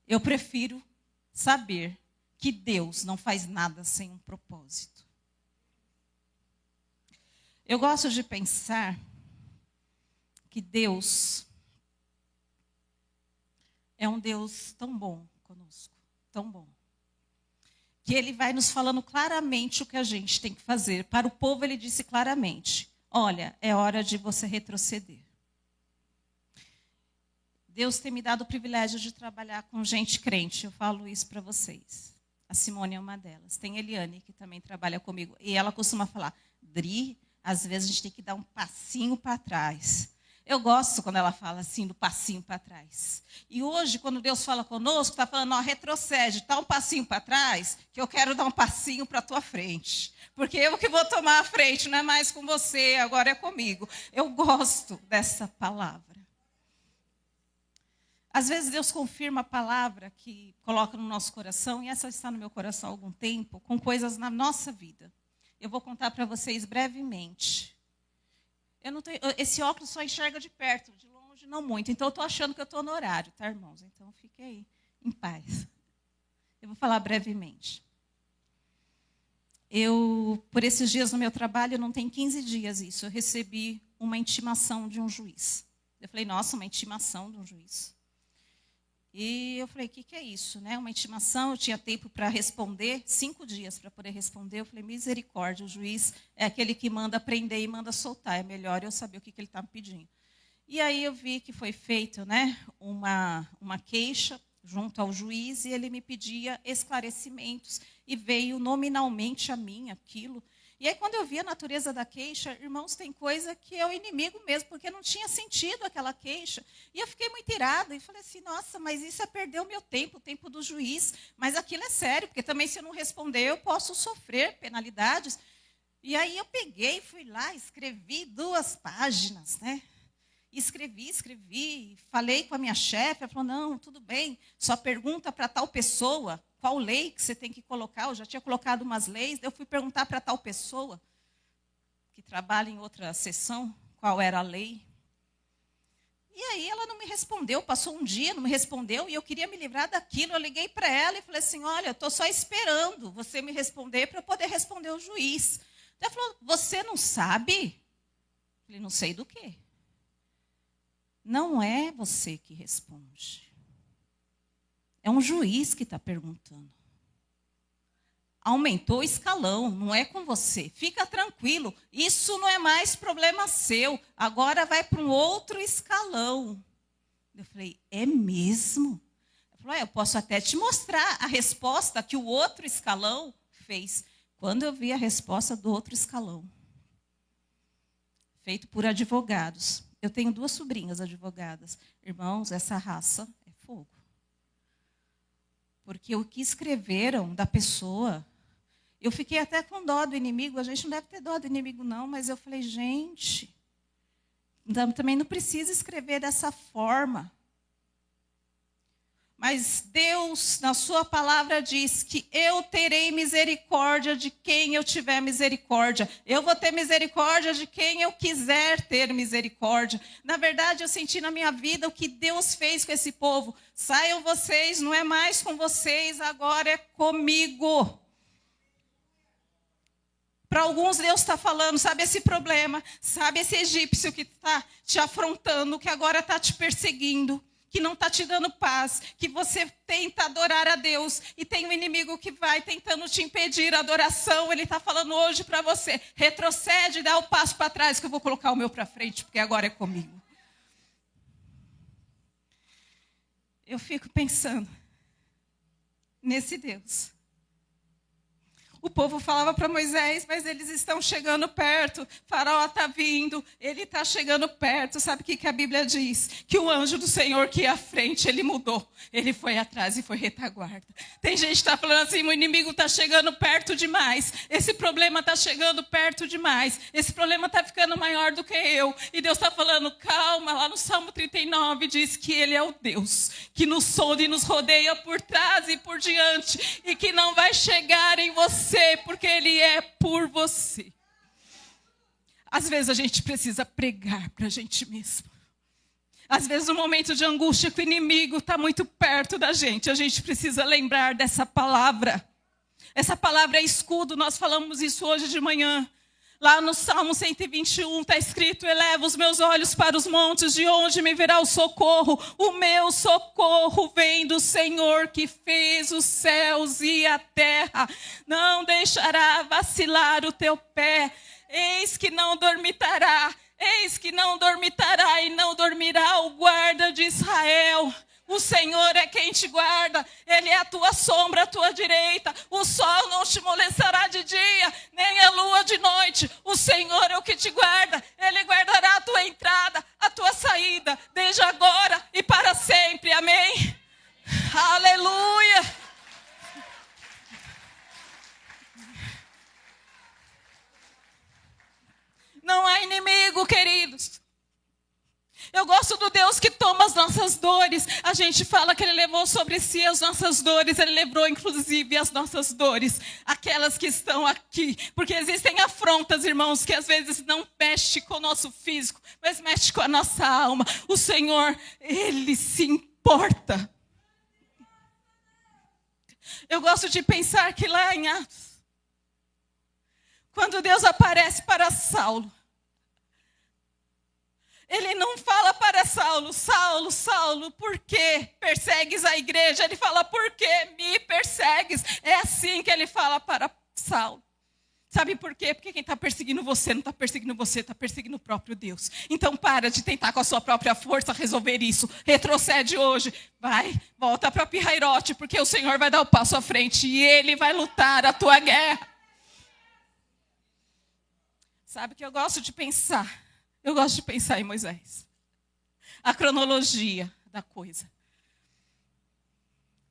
Eu prefiro saber que Deus não faz nada sem um propósito. Eu gosto de pensar que Deus é um Deus tão bom conosco, tão bom, que Ele vai nos falando claramente o que a gente tem que fazer. Para o povo Ele disse claramente, olha, é hora de você retroceder. Deus tem me dado o privilégio de trabalhar com gente crente, eu falo isso para vocês. A Simone é uma delas. Tem a Eliane, que também trabalha comigo, e ela costuma falar, Dri, às vezes a gente tem que dar um passinho para trás. Eu gosto quando ela fala assim, do passinho para trás. E hoje, quando Deus fala conosco, está falando, ó, retrocede, dá um passinho para trás, que eu quero dar um passinho para a tua frente. Porque eu que vou tomar a frente, não é mais com você, agora é comigo. Eu gosto dessa palavra. Às vezes Deus confirma a palavra que coloca no nosso coração, e essa está no meu coração há algum tempo, com coisas na nossa vida. Eu vou contar para vocês brevemente. Esse óculos só enxerga de perto, de longe não muito. Então eu estou achando que eu estou no horário, tá, irmãos? Então fiquem aí, em paz. Eu vou falar brevemente. Por esses dias no meu trabalho, não tem 15 dias isso, eu recebi uma intimação de um juiz. Eu falei, nossa, uma intimação de um juiz. E eu falei, o que é isso? Né? Uma intimação, eu tinha tempo para responder, 5 dias para poder responder. Eu falei, misericórdia, o juiz é aquele que manda prender e manda soltar. É melhor eu saber o que ele está me pedindo. E aí eu vi que foi feito, né, uma queixa junto ao juiz e ele me pedia esclarecimentos. E veio nominalmente a mim aquilo. E aí, quando eu vi a natureza da queixa, irmãos, tem coisa que é o inimigo mesmo, porque não tinha sentido aquela queixa. E eu fiquei muito irada e falei assim, nossa, mas isso é perder o meu tempo, o tempo do juiz. Mas aquilo é sério, porque também se eu não responder, eu posso sofrer penalidades. E aí eu peguei, fui lá, escrevi 2 páginas, né? Escrevi, falei com a minha chefe, ela falou, não, tudo bem, só pergunta para tal pessoa, qual lei que você tem que colocar, eu já tinha colocado umas leis, eu fui perguntar para tal pessoa, que trabalha em outra seção, qual era a lei. E aí ela não me respondeu, passou um dia, não me respondeu, e eu queria me livrar daquilo, eu liguei para ela e falei assim, olha, eu estou só esperando você me responder para eu poder responder ao juiz. Ela falou, você não sabe? Eu falei, não sei do quê? Não é você que responde. É um juiz que está perguntando. Aumentou o escalão, não é com você. Fica tranquilo, isso não é mais problema seu. Agora vai para um outro escalão. Eu falei, é mesmo? Ela falou, eu posso até te mostrar a resposta que o outro escalão fez. Quando eu vi a resposta do outro escalão, feito por advogados. Eu tenho 2 sobrinhas advogadas. Irmãos, essa raça é fogo. Porque o que escreveram da pessoa, eu fiquei até com dó do inimigo. A gente não deve ter dó do inimigo, não. Mas eu falei, gente, também não precisa escrever dessa forma. Mas Deus, na sua palavra, diz que eu terei misericórdia de quem eu tiver misericórdia. Eu vou ter misericórdia de quem eu quiser ter misericórdia. Na verdade, eu senti na minha vida o que Deus fez com esse povo. Saiam vocês, não é mais com vocês, agora é comigo. Para alguns Deus está falando, sabe esse problema, sabe esse egípcio que está te afrontando, que agora está te perseguindo, que não está te dando paz, que você tenta adorar a Deus e tem um inimigo que vai tentando te impedir a adoração. Ele está falando hoje para você, retrocede, dá o passo para trás que eu vou colocar o meu para frente, porque agora é comigo. Eu fico pensando nesse Deus. O povo falava para Moisés, mas eles estão chegando perto. Faraó está vindo, ele está chegando perto. Sabe o que a Bíblia diz? Que o anjo do Senhor que ia à frente, ele mudou. Ele foi atrás e foi retaguarda. Tem gente que está falando assim, o inimigo está chegando perto demais. Esse problema está chegando perto demais. Esse problema está ficando maior do que eu. E Deus está falando, calma. Lá no Salmo 39 diz que ele é o Deus que nos sonda e nos rodeia por trás e por diante. E que não vai chegar em você, porque Ele é por você. Às vezes a gente precisa pregar para a gente mesmo. Às vezes no momento de angústia que o inimigo está muito perto da gente, a gente precisa lembrar dessa palavra. Essa palavra é escudo, nós falamos isso hoje de manhã. Lá no Salmo 121 está escrito: eleva os meus olhos para os montes, de onde me virá o socorro? O meu socorro vem do Senhor que fez os céus e a terra. Não deixará vacilar o teu pé. Eis que não dormitará e não dormirá o guarda de Israel. O Senhor é quem te guarda, Ele é a tua sombra, a tua direita. O sol não te molestará de dia, nem a lua de noite. O Senhor é o que te guarda, Ele guardará a tua entrada, a tua saída, desde agora e para sempre. Amém? Aleluia! Não há inimigo, queridos. Eu gosto do Deus que toma as nossas dores. A gente fala que Ele levou sobre si as nossas dores. Ele levou, inclusive, as nossas dores. Aquelas que estão aqui. Porque existem afrontas, irmãos, que às vezes não mexe com o nosso físico, mas mexe com a nossa alma. O Senhor, Ele se importa. Eu gosto de pensar que lá em Atos, quando Deus aparece para Saulo, Ele não fala para Saulo: Saulo, Saulo, por que persegues a igreja? Ele fala: por que me persegues? É assim que ele fala para Saulo. Sabe por quê? Porque quem está perseguindo você não está perseguindo você, está perseguindo o próprio Deus. Então para de tentar com a sua própria força resolver isso. Retrocede hoje. Vai, volta para Pirrairote, porque o Senhor vai dar o passo à frente e Ele vai lutar a tua guerra. Sabe que eu gosto de pensar? Eu gosto de pensar em Moisés. A cronologia da coisa.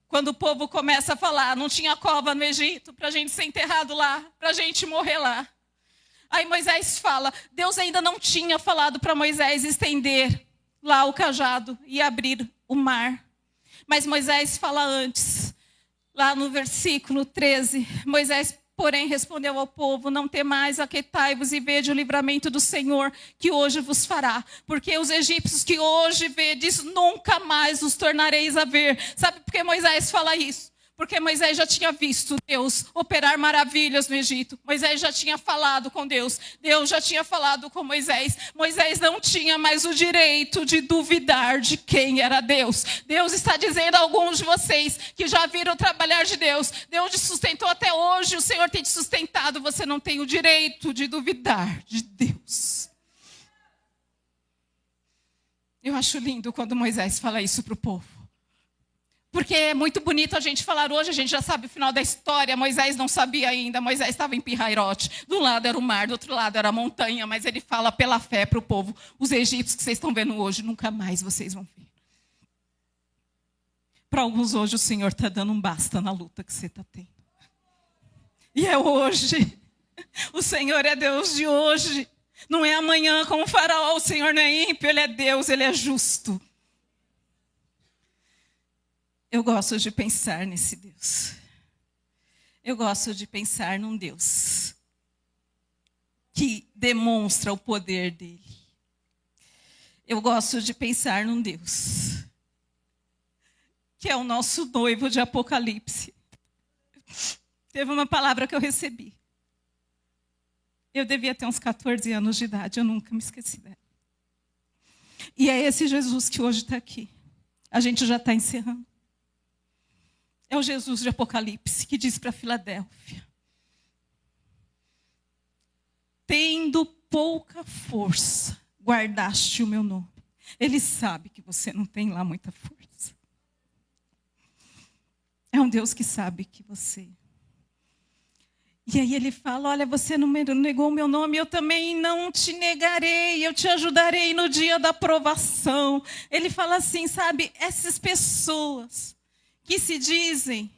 Quando o povo começa a falar: não tinha cova no Egito para a gente ser enterrado lá, para a gente morrer lá. Aí Moisés fala, Deus ainda não tinha falado para Moisés estender lá o cajado e abrir o mar. Mas Moisés fala antes, lá no versículo 13, Moisés, porém, respondeu ao povo: não temais, aquietai-vos e vede o livramento do Senhor, que hoje vos fará. Porque os egípcios que hoje vedes, nunca mais os tornareis a ver. Sabe por que Moisés fala isso? Porque Moisés já tinha visto Deus operar maravilhas no Egito. Moisés já tinha falado com Deus. Deus já tinha falado com Moisés. Moisés não tinha mais o direito de duvidar de quem era Deus. Deus está dizendo a alguns de vocês que já viram trabalhar de Deus. Deus te sustentou até hoje, o Senhor tem te sustentado. Você não tem o direito de duvidar de Deus. Eu acho lindo quando Moisés fala isso para o povo. Porque é muito bonito a gente falar hoje, a gente já sabe o final da história. Moisés não sabia ainda, Moisés estava em Pirrairote. De um lado era o mar, do outro lado era a montanha. Mas ele fala pela fé para o povo: os egípcios que vocês estão vendo hoje, nunca mais vocês vão ver. Para alguns hoje o Senhor está dando um basta na luta que você está tendo. E é hoje. O Senhor é Deus de hoje. Não é amanhã como o faraó. O Senhor não é ímpio, Ele é Deus, Ele é justo. Eu gosto de pensar nesse Deus. Eu gosto de pensar num Deus que demonstra o poder dele. Eu gosto de pensar num Deus que é o nosso noivo de Apocalipse. Teve uma palavra que eu recebi. Eu devia ter uns 14 anos de idade, eu nunca me esqueci dela. E é esse Jesus que hoje está aqui. A gente já está encerrando. É o Jesus de Apocalipse que diz para Filadélfia: tendo pouca força, guardaste o meu nome. Ele sabe que você não tem lá muita força. É um Deus que sabe que você... E aí ele fala: olha, você não negou o meu nome, eu também não te negarei, eu te ajudarei no dia da provação. Ele fala assim, sabe, essas pessoas que se dizem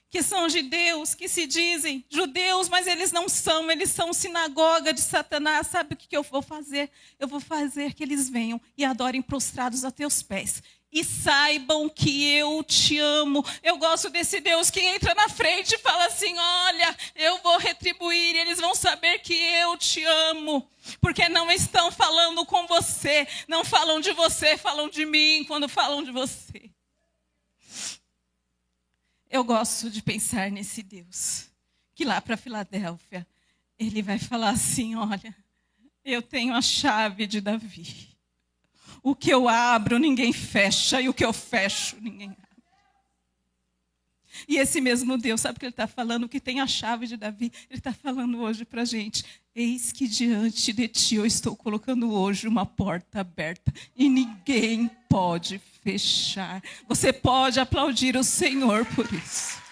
que são de Deus, que se dizem judeus, mas eles não são, eles são sinagoga de Satanás. Sabe o que eu vou fazer? Eu vou fazer que eles venham e adorem prostrados a teus pés. e saibam que eu te amo. Eu gosto desse Deus que entra na frente e fala assim: olha, eu vou retribuir, e eles vão saber que eu te amo. Porque não estão falando com você, não falam de você, falam de mim quando falam de você. Eu gosto de pensar nesse Deus, que lá para Filadélfia, ele vai falar assim: olha, eu tenho a chave de Davi. O que eu abro, ninguém fecha, e o que eu fecho, ninguém abre. E esse mesmo Deus, sabe o que ele está falando? Que tem a chave de Davi. Ele está falando hoje para a gente: eis que diante de ti eu estou colocando hoje uma porta aberta e ninguém pode fechar. Você pode aplaudir o Senhor por isso.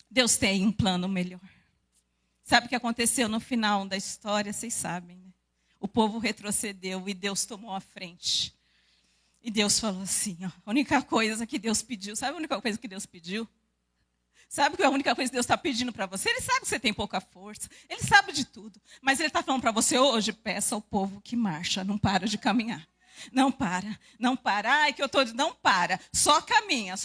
Deus tem um plano melhor. Sabe o que aconteceu no final da história? Vocês sabem, né? O povo retrocedeu e Deus tomou a frente. E Deus falou assim, ó, a única coisa que Deus pediu, sabe a única coisa que Deus pediu? Sabe que a única coisa que Deus está pedindo para você? Ele sabe que você tem pouca força, ele sabe de tudo. Mas ele está falando para você hoje: peça ao povo que marcha, não para de caminhar. Não para, não para. Ai, que eu estou dizendo, não para. Só caminha,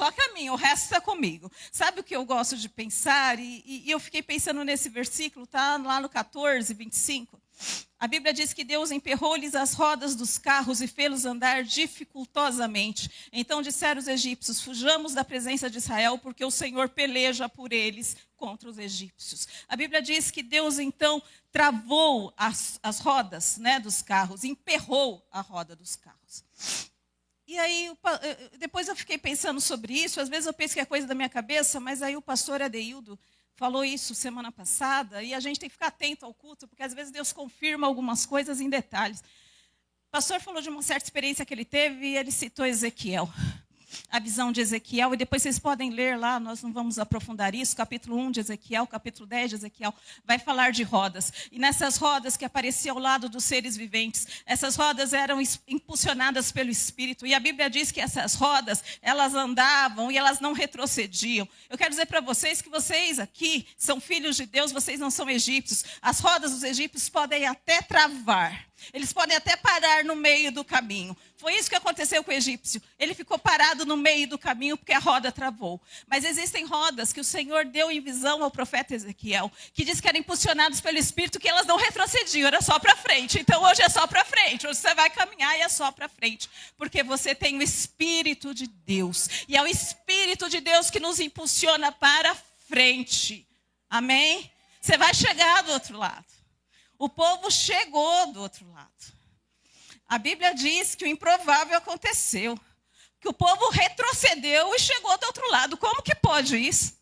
o resto está comigo. Sabe o que eu gosto de pensar? E eu fiquei pensando nesse versículo, tá lá no 14, 25. A Bíblia diz que Deus emperrou-lhes as rodas dos carros e fê-los andar dificultosamente. Então disseram os egípcios: fujamos da presença de Israel, porque o Senhor peleja por eles contra os egípcios. A Bíblia diz que Deus então travou as rodas, né, dos carros, emperrou a roda dos carros. E aí, depois eu fiquei pensando sobre isso. Às vezes eu penso que é coisa da minha cabeça, mas aí o pastor Adeildo falou isso semana passada, e a gente tem que ficar atento ao culto, porque às vezes Deus confirma algumas coisas em detalhes. O pastor falou de uma certa experiência que ele teve, e ele citou Ezequiel, a visão de Ezequiel, e depois vocês podem ler lá, nós não vamos aprofundar isso, capítulo 1 de Ezequiel, capítulo 10 de Ezequiel, vai falar de rodas. E nessas rodas que apareciam ao lado dos seres viventes, essas rodas eram impulsionadas pelo Espírito, e a Bíblia diz que essas rodas, elas andavam e elas não retrocediam. Eu quero dizer para vocês que vocês aqui são filhos de Deus, vocês não são egípcios. As rodas dos egípcios podem até travar, eles podem até parar no meio do caminho. Foi isso que aconteceu com o egípcio. Ele ficou parado no meio do caminho porque a roda travou. Mas existem rodas que o Senhor deu em visão ao profeta Ezequiel, que diz que eram impulsionadas pelo Espírito, que elas não retrocediam, era só para frente. Então hoje é só para frente, hoje você vai caminhar e é só para frente. Porque você tem o Espírito de Deus. E é o Espírito de Deus que nos impulsiona para frente. Amém? Você vai chegar do outro lado. O povo chegou do outro lado. A Bíblia diz que o improvável aconteceu. Que o povo retrocedeu e chegou do outro lado. Como que pode isso?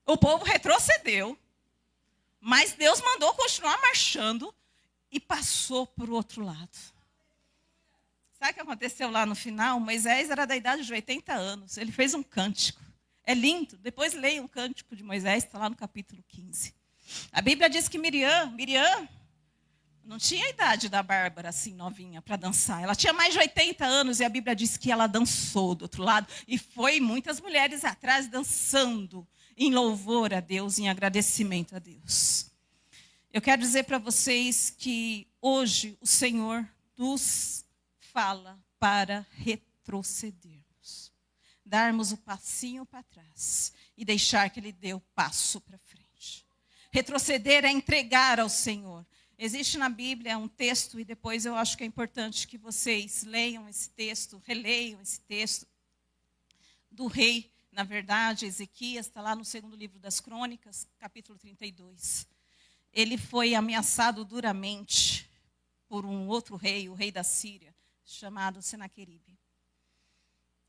O povo retrocedeu, mas Deus mandou continuar marchando e passou para o outro lado. Sabe o que aconteceu lá no final? Moisés era da idade de 80 anos. Ele fez um cântico. É lindo. Depois leia um cântico de Moisés, está lá no capítulo 15. A Bíblia diz que Miriam não tinha a idade da Bárbara, assim, novinha, para dançar. Ela tinha mais de 80 anos e a Bíblia diz que ela dançou do outro lado. E foi muitas mulheres atrás dançando em louvor a Deus, em agradecimento a Deus. Eu quero dizer para vocês que hoje o Senhor nos fala para retrocedermos. Darmos o passinho para trás e deixar que Ele dê o passo para frente. Retroceder é entregar ao Senhor. Existe na Bíblia um texto, e depois eu acho que é importante que vocês leiam esse texto, releiam esse texto, do rei, na verdade, Ezequias, está lá no segundo livro das Crônicas, capítulo 32. Ele foi ameaçado duramente por um outro rei, o rei da Síria, chamado Senaqueribe.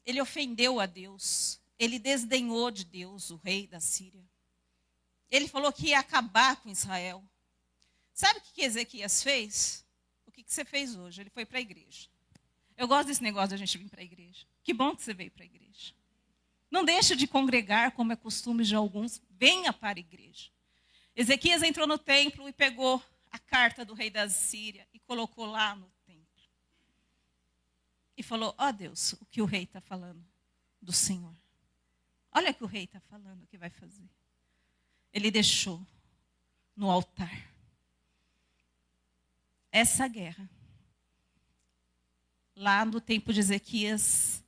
Ele ofendeu a Deus, ele desdenhou de Deus, o rei da Síria. Ele falou que ia acabar com Israel. Sabe o que Ezequias fez? O que você fez hoje? Ele foi para a igreja. Eu gosto desse negócio de a gente vir para a igreja. Que bom que você veio para a igreja. Não deixe de congregar, como é costume de alguns. Venha para a igreja. Ezequias entrou no templo e pegou a carta do rei da Síria e colocou lá no templo. E falou: ó Deus, o que o rei está falando do Senhor. Olha o que o rei está falando, o que vai fazer. Ele deixou no altar. Essa guerra, lá no tempo de Ezequias,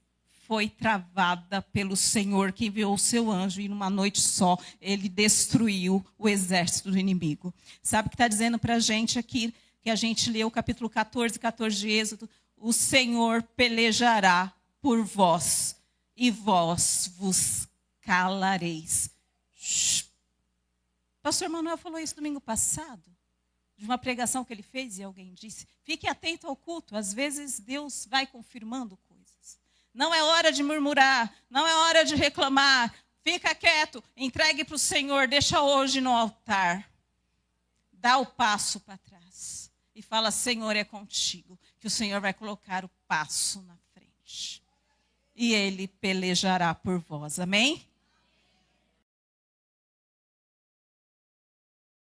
foi travada pelo Senhor, que enviou o seu anjo, e numa noite só, ele destruiu o exército do inimigo. Sabe o que está dizendo para a gente aqui, que a gente leu o capítulo 14 de Êxodo? O Senhor pelejará por vós, e vós vos calareis. Pastor Manuel falou isso domingo passado, de uma pregação que ele fez, e alguém disse, fique atento ao culto, às vezes Deus vai confirmando coisas. Não é hora de murmurar, não é hora de reclamar. Fica quieto, entregue para o Senhor, deixa hoje no altar. Dá o passo para trás e fala, Senhor, é contigo, que o Senhor vai colocar o passo na frente. E Ele pelejará por vós, amém?